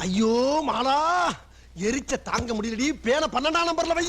ஐயோ மாலா எரிச்ச தாங்க முடியலடி பேன 12ஆம் நம்பர்ல வை.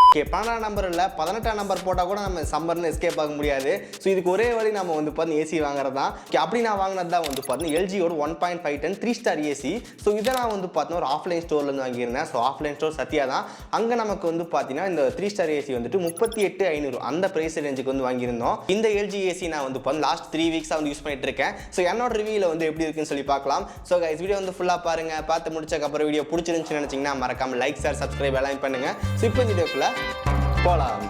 ஓகே 12ஆம் நம்பர் இல்லை 18ஆம் நம்பர் போட்டால் கூட நம்ம சம்மர்னு எஸ்கேப் ஆக முடியாது. ஸோ இதுக்கு ஒரே வழி நம்ம வந்து பார்த்து ஏசி வாங்குறது தான். ஓகே அப்படி நான் வாங்கினது தான் வந்து பார்த்தீங்கன்னா எல்ஜியோட 1.5 டன் 3 ஸ்டார் ஏசி. ஸோ இதை நான் வந்து பார்த்தீங்கன்னா ஒரு ஆஃப்லைன் ஸ்டோர்லேருந்து வாங்கியிருந்தேன். ஸோ ஆஃப்லைன் ஸ்டோர் சத்யா தான். அங்கே நமக்கு வந்து பார்த்தீங்கன்னா இந்த 3 ஸ்டார் ஏசி வந்துட்டு 38,500 அந்த ப்ரைஸ் ரேஞ்சுக்கு வந்து வாங்கியிருந்தோம். இந்த எல்ஜி ஏசி நான் வந்து பார்த்தீங்கன்னா லாஸ்ட் 3 வீக்ஸாக வந்து யூஸ் பண்ணிட்டு இருக்கேன். ஸோ என்னோட ரிவ்யூவில் வந்து எப்படி இருக்குன்னு சொல்லி பார்க்கலாம். ஸோ கைஸ் வீடியோ வந்து ஃபுல்லாக பாருங்கள். பார்த்து முடிச்சக்கப்புறம் வீடியோ பிடிச்சிருந்துச்சுன்னு நினச்சிங்கன்னா மறக்காம லைக் ஷேர் சப்ஸ்கிரைப் எல்லாம் பண்ணுங்க. ஸோ இப்போ இந்த வீடியோக்குள்ள போலாம்.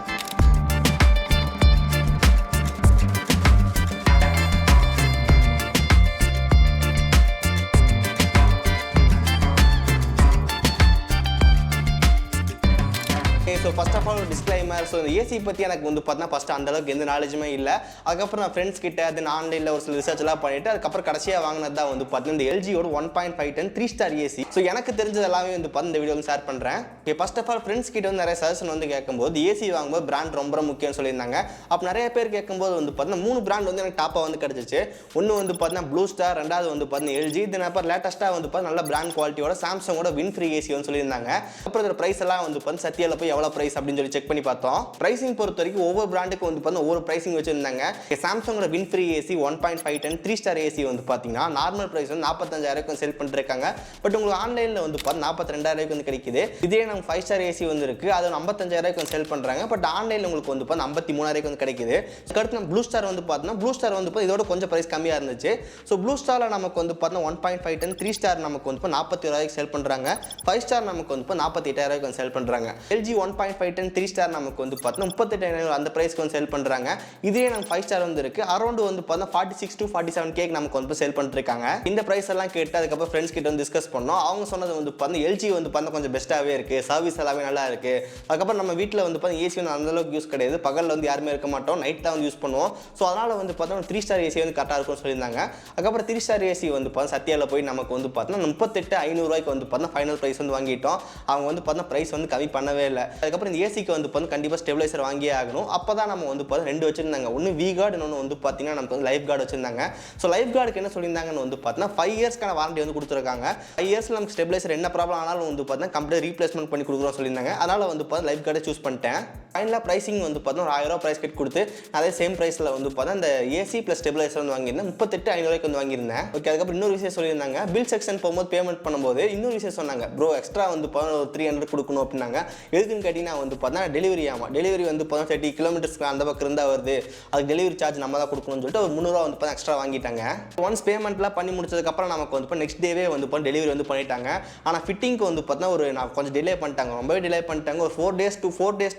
ஸோ ஃபர்ஸ்ட் ஆஃப் ஆல் ஒரு டிஸ்க்ளைமர். ஸோ இந்த ஏசி பற்றி எனக்கு வந்து பார்த்தீங்கன்னா ஃபஸ்ட்டு அந்தளவுக்கு எந்த நாலேஜுமே இல்லை. அதுக்கப்புறம் நான் ஃப்ரெண்ட்ஸ் கிட்ட அது ஆன்லைனில் ஒரு சில ரிசர்ச்லாம் பண்ணிவிட்டு அதுக்கப்புறம் கடைசியாக வாங்கினது தான் வந்து பார்த்தீங்கன்னா இந்த எல்ஜியோட 1.5 டன் 3 ஸ்டார் ஏசி. ஸோ எனக்கு தெரிஞ்சது எல்லாமே வந்து பார்த்து இந்த வீடியோ வந்து ஷேர் பண்ணுறேன். Okay first of all friends கிட்ட வந்து நிறைய சஜஷன் வந்து கேட்கும்போது ஏசி வாங்கும்போது பிராண்ட் ரொம்ப முக்கியம்னு சொல்லியிருந்தாங்க. அப்போ நிறைய பேர் கேட்கும்போது வந்து பார்த்தீங்கன்னா 3 பிராண்ட் வந்து எனக்கு டாப்பாக வந்து கிடச்சிச்சு. ஒன்று வந்து பார்த்தீங்கன்னா ப்ளூ ஸ்டார், ரெண்டாவது வந்து பார்த்தீங்கன்னா எல்ஜி, தென் அப்புறம் லேட்டஸ்ட்டாக வந்து பார்த்தீங்கன்னா நல்ல பிராண்ட் குவாலிட்டியோட சாம்சங்கோட வின்ஃப்ரீ ஏசி வந்து சொல்லியிருந்தாங்க. அப்புறம் இதோட ப்ரைஸ் எல்லாம் வந்து பார்த்தீங்கன்னா சத்தியாவில் போய் எவ்வளோ ப்ரைஸ் அப்படின்னு சொல்லி செக் பண்ணி பார்த்தோம். பிரைசிங் பொறுத்த வரைக்கும் ஒவ்வொரு பிராண்டுக்கு வந்து பார்த்தீங்கன்னா ஒவ்வொரு பிரைசிங் வச்சிருந்தாங்க. சாம்சங்கோட WindFree AC 1.5 ton 3 star AC வந்து பார்த்தீங்கன்னா நார்மல் பிரைஸ் வந்து 45,000 செல் பண்ணிருக்காங்க. பட் உங்களுக்கு ஆன்லைனில் வந்து பார்த்தீங்கன்னா 42,000 வந்து கிடைக்குது. இதே நம்ம 5 ஸ்டார் ஏசி வந்து இருக்கு, அது 55,000 செல் பண்றாங்க. பட் ஆன்லைனில் உங்களுக்கு வந்து பார்த்தீங்கன்னா 53,000 வந்து கிடைக்குது. அடுத்து நம்ம ப்ளூ ஸ்டார் வந்து பார்த்தீங்கன்னா ப்ளூ ஸ்டார் வந்து இதோட கொஞ்சம் பிரைஸ் கம்மியாக இருந்துச்சு. ஸோ ப்ளூ ஸ்டாரில் நமக்கு வந்து பார்த்தீங்கன்னா 1.5 டன் 3 ஸ்டார் நமக்கு வந்து 41,000 செல் பண்றாங்க. 5 ஸ்டார் நமக்கு வந்து 48,000 செல் பண்றாங்க. எல்ஜி 1.5 டன் 3 ஸ்டார் நமக்கு வந்து பார்த்தீங்கன்னா 38,000 அந்த பிரைஸ்க்கு வந்து செல் பண்றாங்க. இதே நம்ம 5 ஸ்டார் வந்து இருக்கு, அரௌண்ட் வந்து பார்த்தீங்கன்னா 46 to 47K நமக்கு வந்து செல் பண்ணிருக்காங்க. இந்த பிரைஸ் எல்லாம் கேட்டு அதுக்கப்புறம் ஃப்ரெண்ட்ஸ் கிட்ட வந்து டிஸ்கஸ் பண்ணோம். அவங்க சொன்னது வந்து பார்த்தீங்கன்னா எல்ஜி வந்து பார்த்தீங்கன்னா கொஞ்சம் பெஸ்ட்டாகவே இருக்கு, சர்வீஸ் எல்லாமே நல்லா இருக்கு. அதுக்கப்புறம் நம்ம வீட்டில் வந்து பார்த்தீங்கன்னா ஏசி வந்து அந்த அளவுக்கு யூஸ் கிடையாது, பகலில் வந்து யாருமே இருக்க மாட்டோம், நைட் தான் வந்து யூஸ் பண்ணுவோம். ஸோ அதனால வந்து பார்த்தீங்கன்னா 3 ஸ்டார் ஏசி வந்து கரெக்டாக இருக்கும்னு சொல்லியிருந்தாங்க. அதுக்கப்புறம் 3 ஸ்டார் ஏசி வந்து பார்த்தீங்கன்னா சத்யாவில் போய் நமக்கு வந்து பார்த்தீங்கன்னா 38,500 வந்து பார்த்தீங்கன்னா ஃபைனல் பிரைஸ் வந்து வாங்கிட்டோம். அவங்க வந்து பார்த்தீங்கன்னா பிரைஸ் வந்து கம்மி பண்ணவே இல்லை. அதுக்கப்புறம் இந்த ஏசிக்கு வந்து பார்த்தீங்கன்னா கண்டிப்பாக ஸ்டெபிலைசர் வாங்கியே ஆகணும். அப்போ தான் நம்ம வந்து பார்த்தீங்கன்னா 2 வச்சிருந்தாங்க. ஒன்று வி கார்டு, இன்னொன்று வந்து பார்த்தீங்கன்னா நமக்கு வந்து லைஃப் கார்டு வச்சிருந்தாங்க. ஸோ லைஃப் கார்டுக்கு என்ன சொல்லியிருந்தாங்கன்னு வந்து பார்த்தீங்கன்னா 5 இயர்ஸ்க்கான வாரண்டி வந்து கொடுத்துருக்காங்க. 5 இயர்ஸில் நமக்கு ஸ்டெபிலைசர் என்ன ப்ராப்ளம் ஆனாலும் வந்து பார்த்தீங்கன்னா கம்ப்ளீட் ரீப்ளேஸ்மெண்ட் பண்ணி கொடுக்குறோம் சொல்லியிருந்தாங்க. அதனால் வந்து பார்த்தீங்கன்னா லைஃப் கார்டை சூஸ் பண்ணிட்டேன். ஃபைனலாக ப்ரைசிங் வந்து பார்த்தீங்கன்னா 1000 ப்ரைஸ் கட் கொடுத்து அதே சேம் ப்ரைஸில் வந்து பார்த்தீங்கன்னா இந்த ஏசி ப்ளஸ் ஸ்டெபிலைசர் வந்து வாங்கியிருந்தேன். 38,500 வந்து வாங்கியிருந்தேன். ஓகே அதுக்கப்புறம் இன்னொரு விஷயம் சொல்லியிருந்தாங்க, பில் செக்ஷன் போகும்போது பேமெண்ட் பண்ணும்போது இன்னொரு விஷயம் சொன்னாங்க, ப்ரோ எக்ஸ்ட்ரா வந்து 300 கொடுக்கணும் அப்படின்னாங்க. எதுக்குன்னு கேட்டிங்கன்னா வந்து பார்த்தீங்கன்னா டெலிவரி ஆகும். டெலிவரி வந்து 30 கிலோமீட்டர்ஸ்க்கு அந்த பக்கம் இருந்தால் வருது, அதுக்கு டெலிவரி சார்ஜ் நம்ம தான் கொடுக்கணும்னு சொல்லிட்டு ஒரு 300 வந்து எக்ஸ்ட்ரா வாங்கிட்டாங்க. ஒன்ஸ் பேமெண்ட்லாம் பண்ணி முடிச்சதுக்கப்புறம் நமக்கு வந்து நெக்ஸ்ட் டேவே வந்து டெலிவரி வந்து பண்ணிட்டாங்க. ஆனால் ஃபிட்டிங்க்கு வந்து பார்த்தீங்கன்னா நான் கொஞ்சம் டிலே பண்ணிட்டாங்க, ரொம்பவே டிலே பண்ணிட்டாங்க. ஒரு 4 days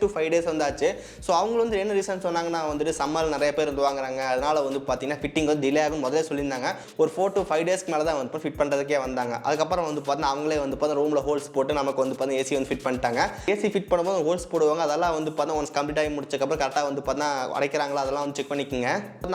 to 5 days வந்து ஆச்சு. ஸோ அவங்க வந்து என்ன ரீசன் சொன்னாங்கன்னா வந்துட்டு சம்மர் நிறைய பேர் வந்து வாங்குறாங்க, அதனால வந்து பார்த்தீங்கன்னா ஃபிட்டிங் வந்து டிலே ஆகும் முதல்ல சொல்லியிருந்தாங்க. ஒரு 4 to 5 days மேலே தான் வந்து ஃபிட் பண்ணுறதுக்கே வந்தாங்க. அதுக்கப்புறம் வந்து பார்த்தீங்கன்னா அவங்களே வந்து ரூமில் ஹோல்ஸ் போட்டு நமக்கு வந்து பார்த்தீங்கன்னா ஏசி வந்து ஃபிட் பண்ணிட்டாங்க. ஏசி ஃபிட் பண்ணும்போது ஹோல்ஸ் போடுவாங்க, அதெல்லாம் வந்து பார்த்தீங்கன்னா ஒன்ஸ் கம்ப்ளீட் ஆகி முடிச்சக்கப்புறம் கரெக்டாக வந்து பார்த்தீங்கன்னா அடைக்கிறாங்களா அதெல்லாம் வந்து செக் பண்ணிக்கோங்க.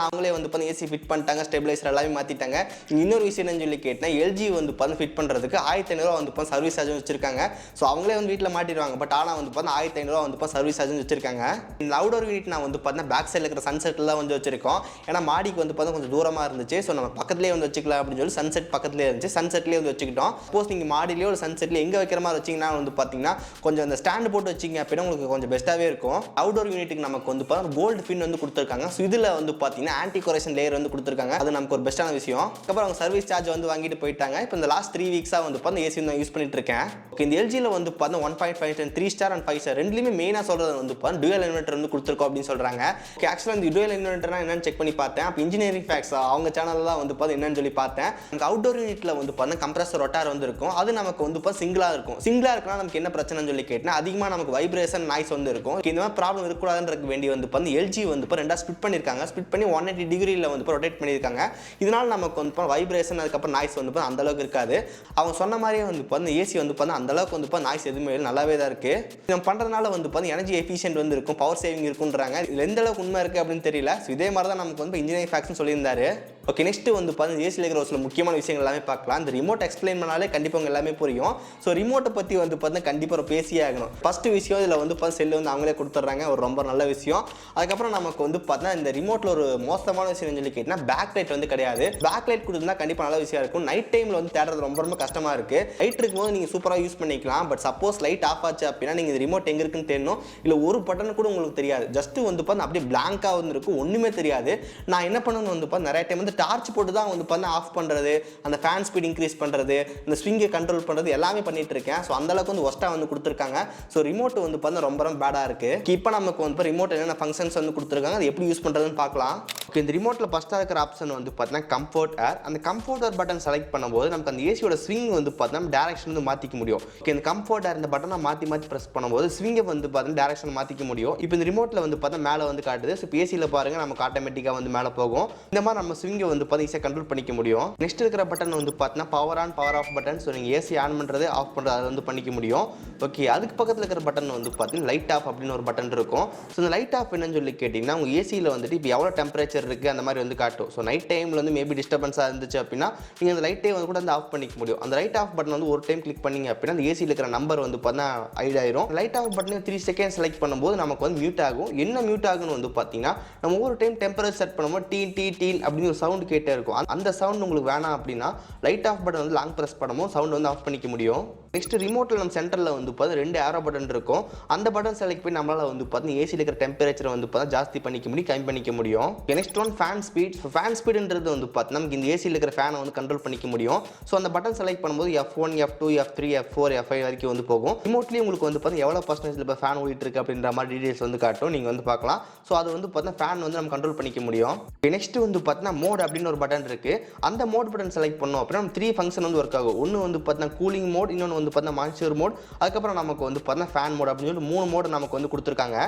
அவங்களே வந்து பார்த்தீங்கன்னா ஏசி ஃபிட் பண்ணிட்டாங்க, ஸ்டெபிலைசர் எல்லாமே மாற்றிட்டாங்க. இன்னொரு விஷயம் என்னன்னு சொல்லி கேட்டேன், எல்ஜி வந்து பார்த்தீங்கன்னா ஃபிட் பண்ணுறதுக்கு 1,500 வந்து சர்வீஸ் சார்ஜ் வச்சிருக்காங்க. ஸோ அவங்களே வந்து வீட்டில் மாட்டிடுவாங்க, பட் ஆனால் வந்து பார்த்தீங்கன்னா 1,500 வந்து சர்வீஸ் சார்ஜ் வச்சிருக்காங்க. இந்த அவுடோர் யூனிட் நான் வந்து பார்த்தீங்கன்னா பேக் சைடில் இருக்கிற சன்செட்டில் தான் வந்து வச்சிருக்கோம். ஏன்னா மாடிக்கு வந்து பார்த்தீங்கன்னா கொஞ்சம் தூரமாக இருந்துச்சு. ஸோ நம்ம பக்கத்துலேயே வந்து வச்சுக்கலாம் அப்படின்னு சொல்லி சன்செட் பக்கத்துலேயே இருந்துச்சு, சன்செட்லேயே வந்து வச்சுக்கிட்டோம். சப்போஸ் நீங்கள் மாடிலேயோ ஒரு சன்செட்லேயே எங்கே வைக்கிற மாதிரி வச்சிங்கன்னா வந்து பார்த்தீங்கன்னா கொஞ்சம் அந்த ஸ்டாண்டு போட்டு வச்சிங்க அப்படின்னா உங்களுக்கு கொஞ்சம் பெஸ்ட்டாகவே இருக்கும். அவுடோர் யூனிட்டுக்கு நமக்கு வந்து பார்த்தீங்கன்னா கோல்டு ஃபின் வந்து கொடுத்துருக்காங்க. ஸோ இதில் வந்து பார்த்தீங்கன்னா ஆன்டி கொரேஷன் லேயர் வந்து கொடுத்துருக்காங்க, அது நமக்கு ஒரு பெஸ்ட்டான விஷயம். அப்புறம் அவங்க சர்வீஸ் சார்ஜ் வந்து வாங்கிட்டு போயிட்டாங்க. இப்போ இந்த லாஸ்ட் 3 வீக்ஸாக வந்து பார்த்தீங்கன்னா ஏசி நான் யூஸ் பண்ணிட்டு இருக்கேன். ஓகே இந்த எல்ஜியில் வந்து பார்த்தீங்கன்னா 1.5 டன் 3 ஸ்டார் அண்ட் 5 ஸ்டார் ரெண்டுலேயுமே மெயினாக சொல்கிறது வந்து பார்த்தீங்கன்னா டுவல் இன்வெர்ட்டர் வந்து கொடுத்துருக்கோம் அப்படின்னு சொல்கிறாங்க. ஓகே ஆக்சுவலாக இந்த டுவல் இன்வெர்ட்டர்னா என்னன்னு செக் பண்ணி பார்த்தேன். அப்போ இன்ஜினியரிங் ஃபேக்ஸ் அவங்க சேனலில் தான் வந்து பார்த்தீங்கன்னா என்னன்னு சொல்லி பார்த்தேன். நமக்கு அவுட்டோர் யூனிட்டில் வந்து பார்த்தீங்கன்னா கம்ப்ரஸர் ரொட்டார் வந்து இருக்கும், அது நமக்கு வந்து சிங்கிளாக இருக்கும். சிங்கிளாக இருக்குன்னா நமக்கு என்ன பிரச்சனைன்னு சொல்லி கேட்டால் அதிகமாக நமக்கு வைப்ரேஷன் நாய்ஸ் வந்து இருக்கும். இந்த மாதிரி ப்ராப்ளம் இருக்கக்கூடாதுன்றதுக்கு வேண்டி வந்து எல்ஜி வந்து ரெண்டாக ஸ்பிட் பண்ணியிருக்காங்க. ஸ்பிட் பண்ணி 180 டிகிரியில் வந்து ரொட்டேட் பண்ணியிருக்காங்க. இதனால் நமக்கு வந்து வைப்ரேஷன் அதுக்கப்புறம் நாய்ஸ் வந்து அந்த அளவுக்கு இருக்காது. அவங்க சொன்ன மாதிரியே வந்து ஏசி வந்து அந்த அளவுக்கு வந்து நாய்ஸ் எதுவுமே நல்லாவே தான் இருக்கு. நம்ம பண்ணுறதுனால வந்து எனர்ஜி எஃபிஷியன்ட் வந்து இருக்கும், பவர் சேவிங் இருக்குன்றாங்க. இது எந்த அளவுக்கு உண்மை இருக்குது அப்படின்னு தெரியல. ஸோ இதே மாதிரி தான் நமக்கு வந்து இன்ஜினியரிங் ஃபேக்ட்ஸ்னு சொல்லியிருந்தாரு. ஓகே, நெக்ஸ்ட் வந்து பார்த்தீங்கன்னா ஏசியில் இருக்கிற ஒரு சில முக்கியமான விஷயங்கள் எல்லாமே பார்க்கலாம். இந்த ரிமோட் எக்ஸ்பிளைன் பண்ணாலே கண்டிப்பாக உங்க எல்லாமே புரியும். ஸோ ரிமோட்டை பற்றி வந்து பார்த்தீங்கன்னா கண்டிப்பாக ஒரு பேசியே ஆகணும். ஃபர்ஸ்ட் விஷயம் இதில் வந்து பார்த்தா செல்லு வந்து அவங்களே கொடுத்துட்றாங்க, ஒரு ரொம்ப நல்ல விஷயம். அதுக்கப்புறம் நமக்கு வந்து பார்த்தீங்கன்னா இந்த ரிமோட்டில் ஒரு மோசமான விஷயம் சொல்லி கேட்டிங்கன்னா பேக் லைட் வந்து கிடையாது. பேக் லைட் கொடுத்துருந்தா கண்டிப்பாக நல்ல விஷயம் இருக்கும். நைட் டைமில் வந்து தேடுறது ரொம்ப ரொம்ப கஷ்டமாக இருக்குது. லைட் இருக்கும்போது நீங்கள் சூப்பராக யூஸ் பண்ணிக்கலாம். பட் சப்போஸ் லைட் ஆஃப் ஆச்சு அப்படின்னா நீங்கள் இந்த ரிமோட் எங்கே இருக்குன்னு தெரியணும், இல்லை ஒரு பட்டன் கூட உங்களுக்கு தெரியாது. ஜஸ்ட் வந்து பார்த்தா அப்படியே பிளாங்காக வந்து இருக்கும், ஒன்றுமே தெரியாது. நான் என்ன பண்ணணும் வந்து பார்த்தா நிறைய டைம் வந்து டார்ச் போட்டு தான் வந்து பார்த்தா ஆஃப் பண்ணுறது, அந்த ஃபேன் ஸ்பீட் இன்க்ரீஸ் பண்ணுறது, இந்த ஸ்விங்கை கண்ட்ரோல் பண்ணுறது எல்லாமே பண்ணிட்டு இருக்கேன். ஸோ அந்த அளவுக்கு வந்து ஒஸ்ட்டாக வந்து கொடுத்துருக்காங்க. ஸோ ரிமோட் வந்து பார்த்தா ரொம்ப ரொம்ப பேடாக இருக்குது. இப்போ நமக்கு வந்து ரிமோட் என்னென்ன ஃபங்க்ஷன்ஸ் வந்து கொடுத்துருக்காங்க, அது எப்படி யூஸ் பண்ணுறதுன்னு பார்க்கலாம். ஓகே, இந்த ரிமோட்டில் ஃபஸ்ட்டாக இருக்கிற ஆப்ஷன் வந்து பார்த்தீங்கன்னா கம்ஃபர்ட் ஏர். அந்த கம்ஃபர்ட் ஏர் பட்டன் செலக்ட் பண்ணும்போது நமக்கு அந்த ஏசியோட ஸ்விங் வந்து பார்த்தீங்கன்னா டேரக்ஷன் வந்து மாற்றிக்க முடியும். ஓகே, இந்த கம்ஃபர்ட் ஏர் இந்த பட்டனை மாற்றி ப்ரெஸ் பண்ணும்போது ஸ்விங்கை வந்து பார்த்தீங்கன்னா டேரக்ஷன் மாற்றிக்க முடியும். இப்போ இந்த ரிமோட்டில் வந்து பார்த்தா மேலே வந்து காட்டுது. ஸோ ஏசியில் பாருங்க நமக்கு ஆட்டோமேட்டிக்காக வந்து மேலே போகும். இந்த மாதிரி நம்ம ஸ்விங்கை வந்து பார்த்தா ஈஸியாக கண்ட்ரோல் பண்ணிக்க முடியும். நெக்ஸ்ட் இருக்கிற பட்டன் வந்து பார்த்தீங்கன்னா power on power off button. So நீங்கள் ஏசி ஆன் பண்ணுறது ஆஃப் பண்ணுறது அதை வந்து பண்ணிக்க முடியும். ஓகே, அதுக்கு பக்கத்தில் இருக்கிற பட்டன் வந்து பார்த்தீங்கன்னா லைட் ஆஃப் அப்படின்னு ஒரு பட்டன் இருக்கும். ஸோ இந்த லைட் ஆஃப் என்னன்னு சொல்லி கேட்டிங்கன்னா உங்கள் ஏசியில் வந்துட்டு இப்போ எவ்வளோ டெம்பரேச்சர் இருக்குது அந்த மாதிரி வந்து காட்டும். ஸோ நைட் டைமில் வந்து மேபி டிஸ்டர்பன்ஸாக இருந்துச்சு அப்படின்னா நீங்கள் அந்த லைட்டே வந்து கூட வந்து ஆஃப் பண்ணிக்க முடியும். அந்த லைட் ஆஃப் பட்டன் வந்து ஒரு டைம் கிளிக் பண்ணிங்க அப்படின்னா அந்த ஏசியில் இருக்கிற நம்பர் வந்து பார்த்தீங்கன்னா ஹைட் ஆயிரும். லைட் ஆஃப் பட்டனை 3 செகண்ட் செலக்ட் பண்ணும்போது நமக்கு வந்து மியூட் ஆகும். என்ன மியூட் ஆகுன்னு வந்து பார்த்தீங்கன்னா நம்ம ஒவ்வொரு டைம் டெம்பரேச்சர் செட் பண்ணும்போது டீன் அப்படின்னு ஒரு சவுண்ட் கேட்டே இருக்கும். அந்த சவுண்ட் உங்களுக்கு வேணாம் அப்படின்னா லைட் ஆஃப் பட்டன் வந்து லாங் ப்ரெஸ் பண்ணும்போது சவுண்ட் வந்து ஆஃப் பண்ணிக்க முடியும். நெக்ஸ்ட் ரிமோட்டில் நம்ம சென்டரில் வந்து பார்த்தா 2 ஏரோ பட்டன் இருக்கும். அந்த பட்டன் செலக்ட் பண்ணி நம்மளால் வந்து பார்த்தீங்கன்னா ஏசியில் இருக்கிற டெம்பரேச்சரை வந்து பார்த்தா ஜாஸ்தி பண்ணிக்க முடியும், கம்மி பண்ணிக்க முடியும். Next one fan speed. Fan ஸ்பீடுன்றது வந்து பார்த்தீங்கன்னா நமக்கு இந்த ஏசியில் இருக்கிற ஃபேனை வந்து கண்ட்ரோல் பண்ணிக்க முடியும். ஸோ அந்த பட்டன் செலக்ட் பண்ணும்போது F1, F2, F3, F4, F5 வரைக்கும் வந்து போகும். ரிமோட்லேயே உங்களுக்கு வந்து பார்த்தீங்கன்னா எவ்வளோ பர்சன்டேஜ் இப்போ ஃபேன் ஓடிட்டு இருக்கு அப்படின்ற மாதிரி டீடைல்ஸ் வந்து காட்டும், நீங்கள் வந்து பார்க்கலாம். ஸோ அது வந்து பார்த்தீங்கன்னா ஃபேன் வந்து நம்ம கண்ட்ரோல் பண்ணிக்க முடியும். நெக்ஸ்ட் வந்து பார்த்தீங்கன்னா மோட் அப்படின்னு ஒரு பட்டன் இருக்குது. அந்த மோட் பட்டன் செலக்ட் பண்ணோம் அப்படின்னா 3 ஃபங்க்ஷன் வந்து ஒர்க் ஆகும். ஒன்று வந்து பார்த்தீங்கன்னா கூலிங் மோட், இன்னொன்று வந்து பார்த்தீங்கன்னா மான்சர் மோட், அதுக்கப்புறம் நமக்கு வந்து பார்த்தீங்கன்னா ஃபேன் மோட் அப்படின்னு சொல்லி 3 மோட் நமக்கு வந்து கொடுத்துருக்காங்க.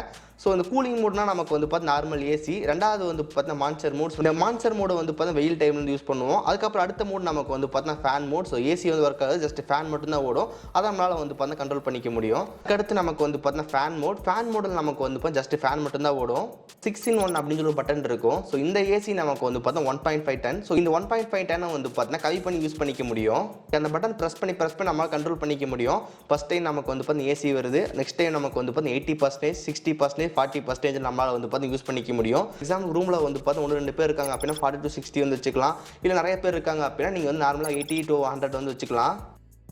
ஸோ இந்த கூலிங் மோட்னா நமக்கு வந்து பார்த்தீங்கன்னா நார்மல் ஏசி, ரெண்டாவது வந்து பார்த்தீங்கன்னா மான்சர் மோட். இந்த மான்சர் மோட் வந்து பார்த்தீங்கன்னா வெயில் டைம்ல வந்து யூஸ் பண்ணுவோம். அதுக்கப்புறம் அடுத்த மோட் நமக்கு வந்து பார்த்தீங்கன்னா ஃபேன் மோட். ஸோ ஏசி வந்து ஒர்க் ஆகுது, ஜஸ்ட் ஃபேன் மட்டும் தான் ஓடும். அதை நம்மளால வந்து பார்த்தீங்கன்னா கண்ட்ரோல் பண்ணிக்க முடியும். அடுத்து நமக்கு வந்து பார்த்தீங்கன்னா ஃபேன் மோட். ஃபேன் மோடில் நமக்கு வந்து ஜஸ்ட் ஃபேன் மட்டும் தான் ஓடும். 6-in-1 அப்படின்னு சொல்லி ஒரு பட்டன் இருக்கும். ஸோ இந்த ஏசி நமக்கு வந்து பார்த்தா 1.5 டன். ஸோ இந்த 1.5 டனை வந்து பார்த்தீங்கன்னா கம்மி பண்ணி யூஸ் பண்ணிக்க முடியும். அந்த பட்டன் ப்ரெஸ் பண்ணி நம்மளால் கண்ட்ரோல் பண்ணிக்க முடியும். ஃபர்ஸ்ட் டைம் நமக்கு வந்து பார்த்தீங்கன்னா ஏசி வருது, நெக்ஸ்ட் டைம் நமக்கு வந்து பார்த்தீங்கன்னா 80%, 60%, 40% நம்மளால் வந்து பார்த்தீங்கன்னா யூஸ் பண்ணிக்க முடியும். எக்ஸாம்பிள் ரூமில் வந்து பார்த்தா 1-2 பேர் இருக்காங்க அப்படின்னா 40 to 60 வந்து வச்சுக்கலாம். இல்லை நிறைய பேர் இருக்காங்க அப்படின்னா நீங்கள் வந்து நார்மலாக 80 to 100 வந்து வச்சுக்கலாம்.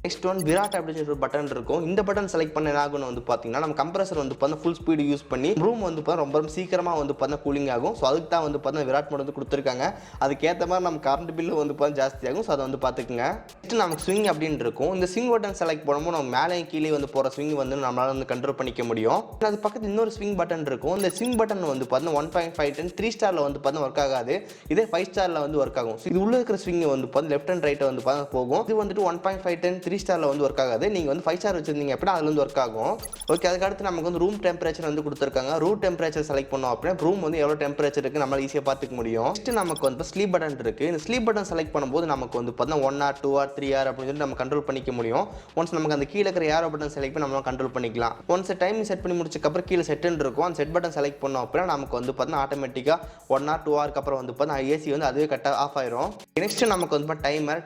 நெக்ஸ்ட் ஒன் விராட் அப்படின்னு ஒரு பட்டன் இருக்கும். இந்த பட்டன் செலக்ட் பண்ண என்ன ஆகும்னு வந்து பார்த்தீங்கன்னா நம்ம கம்ப்ரஸர் வந்து பார்த்தா ஃபுல் ஸ்பீடு யூஸ் பண்ணி ரூம் வந்து பார்த்தா ரொம்ப சீக்கிரமாக வந்து பார்த்தா கூலிங் ஆகும். ஸோ அதுக்கு தான் வந்து பார்த்தா விராட் மோட் வந்து கொடுத்துருக்காங்க. அதுக்கேற்ற மாதிரி நம்ம கரண்ட் பில்லு வந்து பார்த்தா ஜாஸ்தி ஆகும். ஸோ அதை வந்து பார்த்துக்குங்க. நெக்ஸ்ட் நமக்கு ஸ்விங் அப்படின்னு இருக்கும். இந்த ஸ்விங் பட்டன் செலக்ட் பண்ணும்போது நம்ம மேலே கீழே வந்து போகிற ஸ்விங் வந்து நம்மளால் வந்து கண்ட்ரோல் பண்ணிக்க முடியும். அது பக்கத்தில் இன்னொரு ஸ்விங் பட்டன் இருக்கும். இந்த ஸ்விங் பட்டன் வந்து பார்த்தா 1.5 டன் 3 ஸ்டாரில் வந்து பார்த்தா ஒர்க் ஆகாது. இதே 5 ஸ்டாரில் வந்து ஒர்க் ஆகும். இது உள்ள இருக்கிற ஸ்விங் வந்து பார்த்தா லெஃப்ட் அண்ட் ரைட்டை வந்து பார்த்தா போகும். இது வந்துட்டு 1.5 டன் 3 ஸ்டாரில் வந்து ஒர்க் ஆகாது. நீங்க வந்து 5 ஸ்டார் வச்சிருந்தீங்க அப்படின்னா அதுல இருந்து ஒர்க் ஆகும். ஓகே, அதுக்கு அடுத்து நமக்கு வந்து ரூம் டெம்பரேச்சர் வந்து கொடுத்துருக்காங்க. ரூம் டெம்பரேச்சர் செலக்ட் பண்ணோம் அப்படின்னா ரூம் வந்து எவ்வளோ டெம்பரேச்சர் இருக்கு நம்மளால ஈஸியாக பார்த்துக்க முடியும். நெக்ஸ்ட் நமக்கு வந்து ஸ்லீப் பட்டன் இருக்கு. இந்த ஸ்லீப் பட்டன் செலக்ட் பண்ணும்போது நமக்கு வந்து பார்த்தீங்கன்னா 1 hour 2 hour 3 hour அப்படின்னு சொல்லி நம்ம கண்ட்ரோல் பண்ணிக்க முடியும். ஒன்ஸ் நமக்கு அந்த கீழே இருக்கிற ஏரோ பட்டன் செலக்ட் பண்ணி நம்மளால கண்ட்ரோல் பண்ணிக்கலாம். ஒன்ஸ் டைம் செட் பண்ணி முடிச்சதுக்கப்புறம் கீழே செட்டுன்னு இருக்கும். அந்த செட் பட்டன் செலக்ட் பண்ணோம் அப்படின்னா நமக்கு வந்து பார்த்தீங்கன்னா ஆட்டோமேட்டிக்காக 1 hour 2 hour அப்புறம் வந்து பார்த்தீங்கன்னா ஏசி வந்து அதுவே கட் ஆஃப் ஆயிரும். நெக்ஸ்ட் நமக்கு வந்து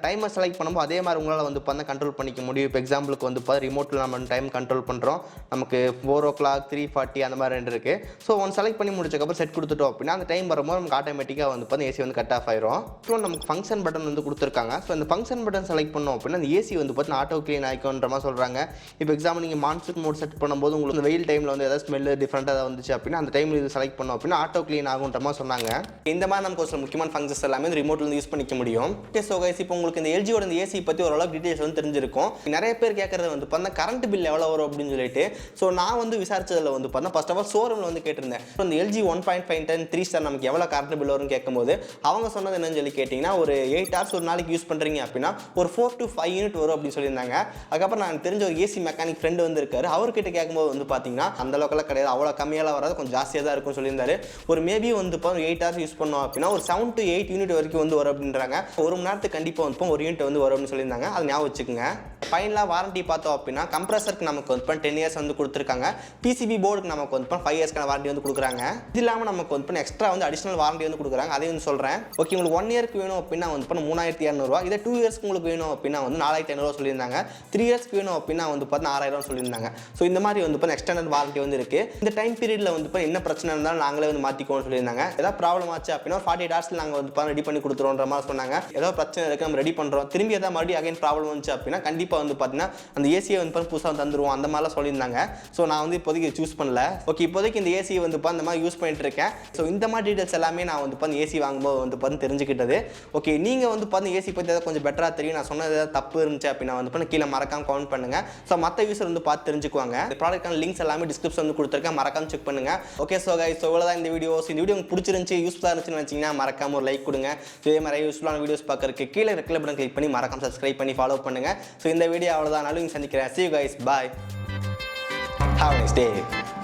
டைமர் செலக்ட் பண்ணும்போது அதே மாதிரி உங்களால் வந்து பார்த்தீங்கன்னா கண்ட்ரோல் பண்ணிக்க முடியும். இப்போ எக்ஸாம்பிளுக்கு வந்து பார்த்தா ரிமோட்டில் நம்ம டைம் கண்ட்ரோல் பண்ணுறோம். நமக்கு 4 o'clock 3:40 அந்த மாதிரி ரெண்டு இருக்குது. ஸோ ஒன் செலக்ட் பண்ணி முடிச்சக்கப்புறம் செட் கொடுத்துட்டோம் அப்படின்னா அந்த டைம் வரும்போது நமக்கு ஆட்டோமேட்டிக்காக வந்து பார்த்தா ஏசி வந்து கட் ஆஃப் ஆயிரும். இப்போ நமக்கு ஃபங்க்ஷன் பட்டன் வந்து கொடுத்துருக்காங்க. ஸோ அந்த ஃபங்க்ஷன் பட்டன் செலக்ட் பண்ணோம் அப்படின்னா அந்த ஏசி வந்து பார்த்தீங்கன்னா ஆட்டோ க்ளீன் ஆகிக்கும்ன்ற மாதிரி சொல்கிறாங்க. இப்போ எக்ஸாம்பிள் நீங்கள் மான்சூன் மோட் செட் பண்ணும்போது உங்களுக்கு வெயில் டைமில் வந்து ஏதாவது ஸ்மெல் டிஃப்ரெண்ட்டாக வந்துச்சு அப்படின்னா அந்த டைமில் இது செலக்ட் பண்ணோம் அப்படின்னா ஆட்டோ க்ளீன் ஆகுன்ற மாதிரி சொன்னாங்க. இந்த மாதிரி நமக்கு ஒரு சில முக்கியமான ஃபங்க்ஷன்ஸ் எல்லாமே ரிமோட்டில் வந்து யூஸ் பண்ணிக்க முடியும். ஓகே, ஸோ கைஸ் இப்போ உங்களுக்கு இந்த எல்ஜியோட இந்த ஏசி பற்றி ஓரளவு டீடைல்ஸ் வந்து தெரிஞ்சிருக்கும். நிறைய பேர் கேட்கறது வந்து பார்த்தா கரண்ட் பில் எவ்வளோ வரும் அப்படின்னு சொல்லிட்டு. ஸோ நான் வந்து விசாரிச்சதில் வந்து பார்த்தா ஃபர்ஸ்ட் ஆஃப் ஆல் ஷோரூமில் வந்து கேட்டிருந்தேன். ஸோ இந்த எல்ஜி 1.5 டன் 3 ஸ்டார் நமக்கு எவ்வளோ கரண்ட் பில் வரும்னு கேட்கும்போது அவங்க சொன்னது என்னன்னு சொல்லி கேட்டிங்கன்னா ஒரு 8 hours ஒரு நாளைக்கு யூஸ் பண்ணுறீங்க அப்படின்னா ஒரு 4 to 5 யூனிட் வரும் அப்படின்னு சொல்லியிருந்தாங்க. அதுக்கப்புறம் நான் தெரிஞ்ச ஒரு ஏசி மெக்கானிக் ஃப்ரெண்டு வந்து இருக்காரு. அவர்கிட்ட கேட்கும்போது வந்து பார்த்தீங்கன்னா அந்த அளவுக்குலாம் கிடையாது, அவ்வளோ கம்மியெல்லாம் வராது, கொஞ்சம் ஜாஸ்தியாக தான் இருக்கும்னு சொல்லியிருந்தாரு. ஒரு மேபி வந்து 8 hours யூஸ் பண்ணோம் அப்படின்னா ஒரு 7 to 8 யூனிட் வரைக்கும் வந்து வரும் அப்படின்றாங்க. ஒரு மணி நேரத்துக்கு கண்டிப்பாக வந்து 1 யூனிட் வந்து வரும் அப்படின்னு சொல்லியிருந்தாங்க. அதை ஞாபகம் வச்சுக்கோங்க. ஃபைனலாக வாரண்டி பார்த்தோம் அப்படின்னா கம்ப்ரஸருக்கு நமக்கு வந்து 10 இயர்ஸ் வந்து கொடுத்துருக்காங்க. பிசிபி போர்டுக்கு நமக்கு வந்து 5 இயர்ஸ்க்கான வாரண்டி வந்து கொடுக்குறாங்க. இது இல்லாமல் நமக்கு வந்து எக்ஸ்ட்ரா வந்து அடிஷனல் வாரண்டி வந்து கொடுக்குறாங்க. அதையும் வந்து சொல்கிறேன். ஓகே, உங்களுக்கு 1 இயருக்கு வேணும் அப்படின்னா வந்து 3200 இதே 2 இயர்ஸ்க்கு உங்களுக்கு வேணும் அப்படின்னா வந்து 4500 சொல்லியிருந்தாங்க. 3 இயர்ஸ்க்கு வேணும் அப்படின்னா வந்து 6000 சொல்லியிருந்தாங்க. ஸோ இந்த மாதிரி வந்து எக்ஸ்டெண்டட் வாரண்டி வந்து இருக்குது. இந்த டைம் பீரியடில் வந்து என்ன பிரச்சனை இருந்தாலும் நாங்களே வந்து மாற்றிக்கோன்னு சொல்லியிருந்தாங்க. ஏதாவது ப்ராப்ளம் ஆச்சு அப்படின்னா 48 ஹவர்ஸில் நாங்கள் வந்து ரெடி பண்ணி கொடுத்துருவோன்ற மாதிரி சொன்னாங்க. ஏதோ பிரச்சனை இருக்குது நம்ம ரெடி பண்ணுறோம், திரும்பி ஏதாவது மறுபடியும் அகைன் ப்ராப்ளம் வந்துச்சு அப்படின்னா கண்டிப்பாக வந்து பார்த்தீங்கன்னா அந்த ஏசியை வந்து புதுசாக தந்துருவோம் அந்த மாதிரிலாம் சொல்லியிருந்தாங்க. ஸோ நான் வந்து இப்போதைக்கு சூஸ் பண்ணல. ஓகே, இப்போதைக்கு இந்த ஏசியை வந்து அந்த மாதிரி யூஸ் பண்ணிட்டு இருக்கேன். ஸோ இந்த மாதிரி டீடைல்ஸ் எல்லாமே நான் வந்து அந்த ஏசி வாங்கும்போது வந்து தெரிஞ்சுக்கிட்டது. ஓகே, நீங்கள் வந்து ஏசி பற்றி ஏதாவது கொஞ்சம் பெட்டராக தெரியும், நான் சொன்னது ஏதாவது தப்பு இருந்துச்சு அப்படின்னா வந்து கீழே மறக்காம கமெண்ட் பண்ணுங்க. ஸோ மற்ற யூஸர் வந்து பார்த்து தெரிஞ்சுக்குவாங்க. இந்த ப்ராடக்டான லிங்க்ஸ் எல்லாமே டிஸ்கிரிப்ஷன் வந்து கொடுத்துருக்கேன், மறக்காம செக் பண்ணுங்க. ஓகே, ஸோ கைஸ், ஸோ இவ்வளோதான் இந்த வீடியோ. இந்த வீடியோ உங்களுக்கு பிடிச்சிருந்துச்சு, யூஸ்ஃபுல்லாக இருந்துச்சுன்னு நினச்சிங்கன்னா மறக்காம ஒரு லைக் கொடுங்க. ஸோ இதே மாதிரி யூஸ்ஃபுல்லான வீடியோஸ் பார்க்கறதுக்கு கீழே ரெட் கலர் பட்டன் கிளிக் பண்ணி மறக்காம சப்ஸ்கிரைப் பண்ணி ஃபாலோ பண்ணுங்க. ஸோ இந்த வீடியோ அவ்வளோதான். நாளைக்கு சந்திக்கிறேன். See you guys. Bye. Have a nice day.